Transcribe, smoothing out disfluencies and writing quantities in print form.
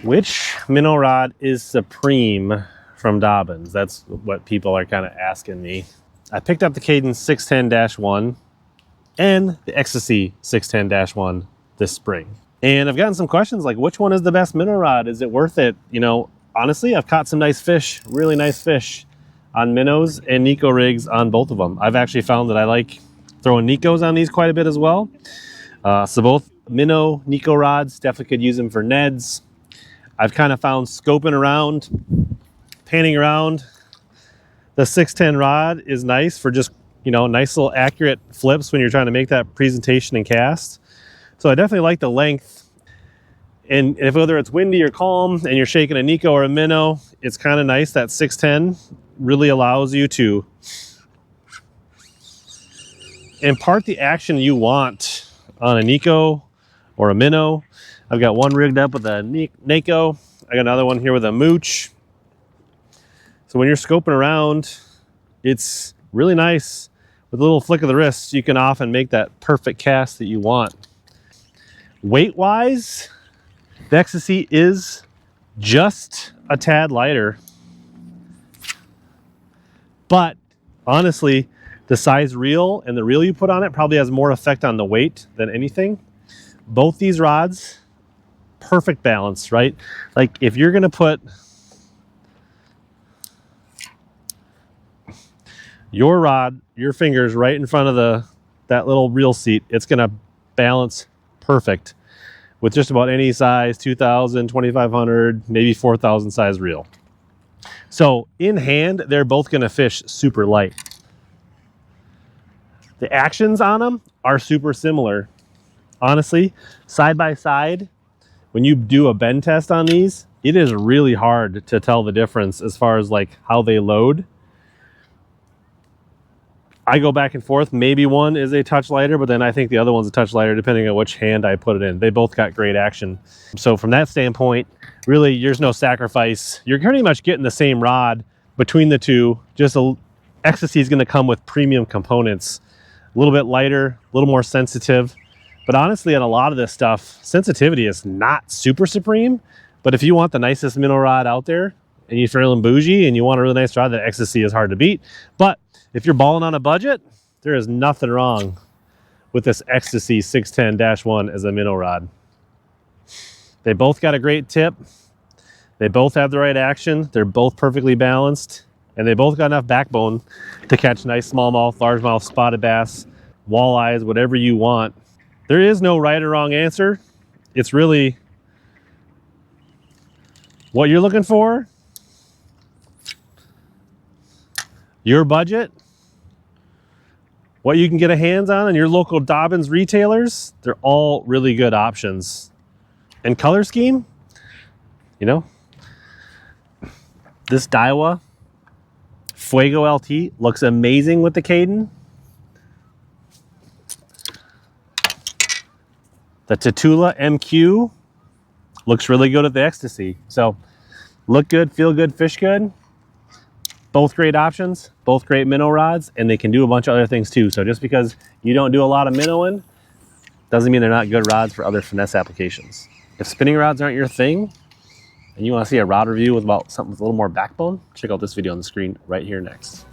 Which minnow rod is supreme from Dobyns? That's what people are kind of asking me. I picked up the Kaden 610-1 and the Xtasy 610-1 this spring. And I've gotten some questions like, which one is the best minnow rod? Is it worth it? You know, honestly, I've caught some nice fish, really nice fish on minnows and Neko rigs on both of them. I've actually found that I like throwing Nekos on these quite a bit as well. So both minnow, Neko rods, definitely could use them for Neds. I've kind of found scoping around, panning around, the 610 rod is nice for just, you know, nice little accurate flips when you're trying to make that presentation and cast. So I definitely like the length. And if whether it's windy or calm and you're shaking a Neko or a minnow, it's kind of nice. That 610 really allows you to impart the action you want on a Neko or a minnow. I've got one rigged up with a Neko. I got another one here with a mooch. So when you're scoping around, it's really nice. With a little flick of the wrist, you can often make that perfect cast that you want. Weight-wise, the Xtasy is just a tad lighter. But honestly, the size reel and the reel you put on it probably has more effect on the weight than anything. Both these rods, perfect balance, right? Like if you're gonna put your rod, your fingers right in front of that little reel seat, it's gonna balance perfect with just about any size 2,000, 2,500, maybe 4,000 size reel. So in hand, they're both gonna fish super light. The actions on them are super similar. Honestly, side by side, when you do a bend test on these, it is really hard to tell the difference as far as like how they load. I go back and forth. Maybe one is a touch lighter, but then I think the other one's a touch lighter depending on which hand I put it in. They both got great action. So from that standpoint, really, there's no sacrifice. You're pretty much getting the same rod between the two. Just Xtasy is going to come with premium components. A little bit lighter, a little more sensitive. But honestly, on a lot of this stuff, sensitivity is not super supreme. But if you want the nicest minnow rod out there, and you're feeling bougie, and you want a really nice rod, the Xtasy is hard to beat. But if you're balling on a budget, there is nothing wrong with this Xtasy 610-1 as a minnow rod. They both got a great tip. They both have the right action. They're both perfectly balanced. And they both got enough backbone to catch nice smallmouth, largemouth, spotted bass, walleyes, whatever you want. There is no right or wrong answer. It's really what you're looking for, your budget, what you can get a hands on, and your local Dobyns retailers. They're all really good options. And color scheme, you know, this Daiwa Fuego LT looks amazing with the Kaden. The Tatula MQ looks really good at the Xtasy. So look good, feel good, fish good. Both great options, both great minnow rods, and they can do a bunch of other things too. So just because you don't do a lot of minnowing doesn't mean they're not good rods for other finesse applications. If spinning rods aren't your thing and you want to see a rod review with about something with a little more backbone, check out this video on the screen right here next.